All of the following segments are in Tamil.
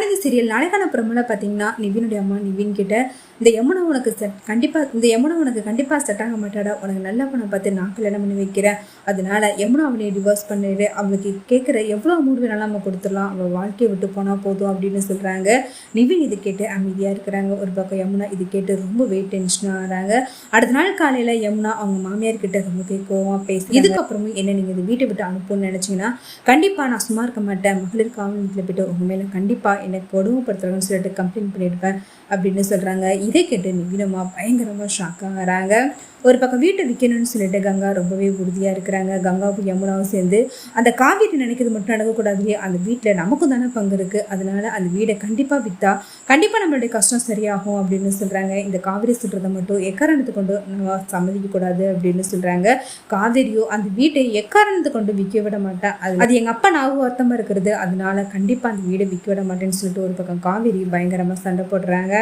நாளைக்கு சீரியல் நாளைக்கான பிரமல பார்த்தீங்கன்னா நிவினுடைய அம்மா நிவின் கிட்ட இந்த யமுனா உனக்கு கண்டிப்பாக செட் ஆக மாட்டாடா, உனக்கு நல்ல பொண்ணை பார்த்து நான் கல்யாணம் பண்ணி வைக்கிறேன், அதனால யமுனா அவனை டிவோர்ஸ் பண்ணிடு, அவளுக்கு கேட்குற எவ்வளோ அமௌண்ட் வேணாலும் நம்ம கொடுத்துடலாம், அவள் வாழ்க்கையை விட்டு போனால் போதும் அப்படின்னு சொல்கிறாங்க. நிவின் இது கேட்டு அமைதியாக இருக்கிறாங்க. ஒரு பக்கம் யமுனா இது கேட்டு ரொம்பவே டென்ஷனாக ஆகிறாங்க. அடுத்த நாள் காலையில் யமுனா அவங்க மாமியார் கிட்ட ரொம்பவே கோவமாக பேசி, இதுக்கப்புறமும் என்ன நீங்கள் இந்த வீட்டை விட்டு அனுப்புன்னு நினச்சிங்கன்னா கண்டிப்பாக நான் சும்மா இருக்க மாட்டேன், மகளிர் காவல் நிலையத்தில் போய்ட்டு உங்க மேலே கண்டிப்பாக எனக்கு கொடுமைப்படுத்துறதுன்னு சொல்லிட்டு கம்ப்ளைண்ட் பண்ணியிருப்பேன் அப்படின்னு சொல்கிறாங்க. இதை கேட்டு நிவினமா பயங்கரமாக ஷாக் ஆகிறாங்க. ஒரு பக்கம் வீட்டை விற்கணும்னு சொல்லிட்டு கங்கா ரொம்பவே உறுதியாக இருக்கிறாங்க. கங்காவும் யமுனாவும் சேர்ந்து அந்த காவேரி நினைக்கிறது மட்டும் நடக்கக்கூடாது, அந்த வீட்டில் நமக்கும் தானே பங்கு இருக்குது, அதனால அந்த வீடை கண்டிப்பாக விற்றா கண்டிப்பாக நம்மளுடைய கஷ்டம் சரியாகும் அப்படின்னு சொல்கிறாங்க. இந்த காவேரி சொல்கிறத மட்டும் எக்காரணத்தை கொண்டு நம்ம சம்மதிக்கக்கூடாது அப்படின்னு சொல்கிறாங்க. காவேரியோ அந்த வீட்டை எக்காரணத்தை கொண்டு விற்க விட மாட்டேன், அது எங்கள் அப்பா நாவும் அர்த்தமாக இருக்கிறது, அதனால கண்டிப்பாக அந்த வீடை விற்க விட மாட்டேன்னு சொல்லிட்டு ஒரு பக்கம் காவேரி பயங்கரமாக சண்டை போடுறாங்க.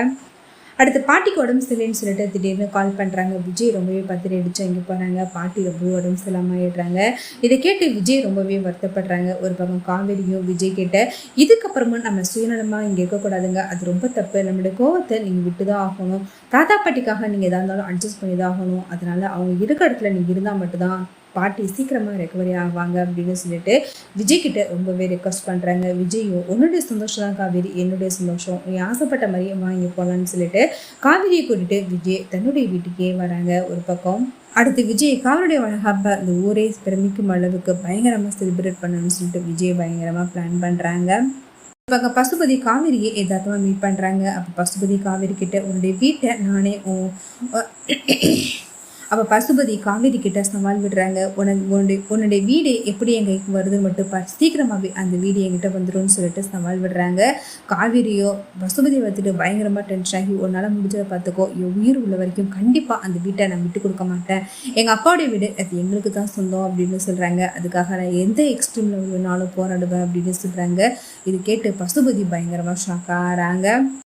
அடுத்து பாட்டிக்கு உடம்பு சரியில்லைன்னு சொல்லிட்டு திடீர்னு கால் பண்ணுறாங்க. விஜய் ரொம்பவே பத்திரி அடிச்சு அங்கே போகிறாங்க. பாட்டி ரொம்பவே உடம்பு சரியில்லாமல் ஆயிடுறாங்க. இதை கேட்டு விஜய் ரொம்பவே வருத்தப்படுறாங்க. ஒரு பக்கம் காவேரியும் விஜய் கேட்ட இதுக்கப்புறமும் நம்ம சுயநலமாக இங்கே இருக்கக்கூடாதுங்க, அது ரொம்ப தப்பு, நம்மளுடைய கோவத்தை நீங்கள் விட்டு தான் ஆகணும், தாத்தா பாட்டிக்காக நீங்கள் எதாக இருந்தாலும் அட்ஜஸ்ட் பண்ணி தான் ஆகணும், அதனால அவங்க இருக்கிற இடத்துல நீங்கள் இருந்தால் மட்டும்தான் பாட்டி சீக்கிரமாக ரெக்கவரி ஆவாங்க அப்படின்னு சொல்லிட்டு விஜய் கிட்ட ரொம்பவே ரெக்வஸ்ட் பண்ணுறாங்க. விஜயும் உன்னுடைய சந்தோஷம் தான் காவேரி, என்னுடைய சந்தோஷம், நீ ஆசைப்பட்ட மாதிரியே வாங்கி போகலான்னு சொல்லிட்டு காவேரியை கூட்டிட்டு விஜய் தன்னுடைய வீட்டுக்கே வராங்க. ஒரு பக்கம் அடுத்து விஜய் காவலுடைய வளகாப்ப இந்த ஊரே பிரமிக்கும் அளவுக்கு பயங்கரமாக செலிப்ரேட் பண்ணணும்னு சொல்லிட்டு விஜய் பயங்கரமாக பிளான் பண்ணுறாங்க. பக்கம் பசுபதி காவேரியை எதார்த்தமாக மீட் பண்ணுறாங்க. அப்போ பசுபதி காவேரி கிட்ட உன்னுடைய வீட்டை நானே அப்போ பசுபதி காவேரி கிட்ட சவால் விடுறாங்க. உன்னுடைய வீடு எப்படி என் கைக்கு வருதுன்னு மட்டும் சீக்கிரமாகவே அந்த வீடு என்கிட்ட வந்துடும் சொல்லிட்டு சவால் விடுறாங்க. காவேரியோ பசுபதி வந்துட்டு பயங்கரமாக டென்ஷன் ஆகி உன்னால் முடிஞ்சதை பார்த்துக்கோ, என் உயிர் உள்ள வரைக்கும் கண்டிப்பாக அந்த வீட்டை நான் விட்டு கொடுக்க மாட்டேன், எங்கள் அப்பாவுடைய வீடு அது எங்களுக்கு தான் சொந்தம் அப்படின்னு சொல்கிறாங்க. அதுக்காக நான் எந்த எக்ஸ்ட்ரீம் லெவல்னாலும் போராடுவேன் அப்படின்னு சொல்கிறாங்க. இது கேட்டு பசுபதி பயங்கரமாக ஷாக் ஆகிறாங்க.